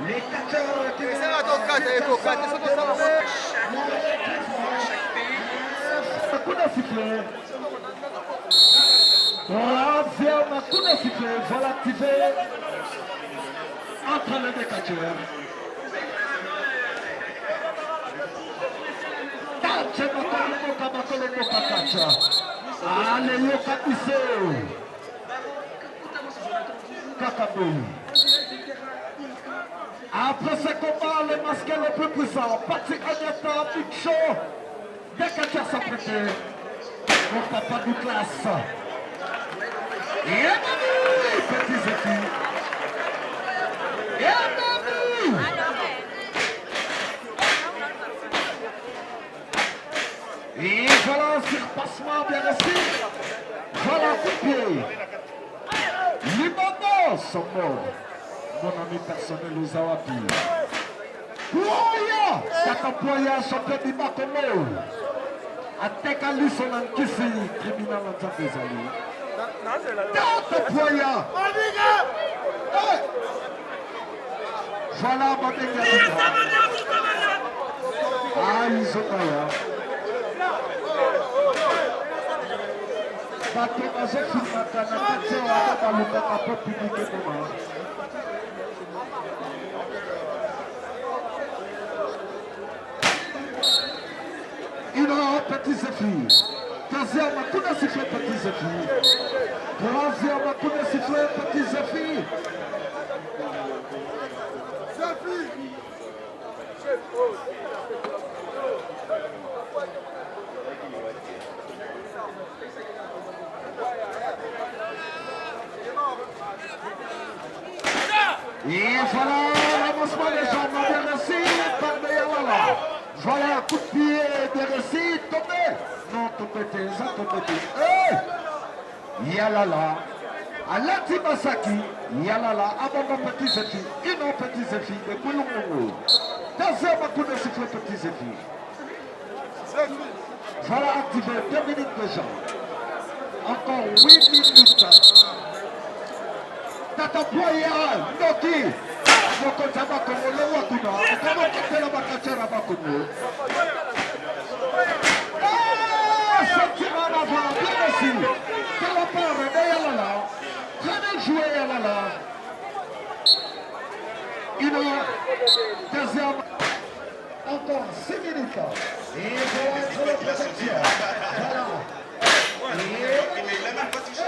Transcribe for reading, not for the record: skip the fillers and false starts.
Les catcheurs qui C'est là ton cas, t'es ton cas, t'es sur ton salon. coup de sifflet. Troisième coup de sifflet. Voilà activé entre les deux catcheurs. Allez, Yoka Isse. Kakabou. Après ce combat, le masque le plus puissant, Patrick Agnata, Big Show, des catcheurs sont prêtés. Mon papa du classe. Et Mami, petits équipes. Et Mami. Et voilà un surpassement bien reçu. Voilà un coup de pied. Libanon, son mort. Mon ami personnel aux Awapi. Poya, Takapoya, champion du Bakomo. Atekali son ankisi, criminel en tant que Zali. Takapoya. Voilà, Badega. Ah, ils sont là. Bato azofimaka na kati awa balukaka mpo publike koma. Une petite filles. Deuxième coup de sifflet petite filles. Troisième coup de sifflet petite filles. Et voilà l'avancement des jambes bien reçu par le Yalala. Voilà un coup de pied bien reçu, tombé. Non, tombé, ça tombé. Yalala. À l'Antibasaki, Yalala, abandon petit Zéfi, une petit Zéfi de Koulongo. Deuxième coup de sifflet petit Zéfi. Voilà activé 2 minutes déjà. Encore 8 minutes. Tata Poya, Noki, Moko Tabakomo, le Wakuna, comment quitter la Bakachara Bakomo. Ah, sentiment en avant, bien aussi. De la part de Yalala, très bien joué Yalala. Une deuxième, encore 6 minutes. Et voilà entre les protections. Voilà. Il n'a même pas touché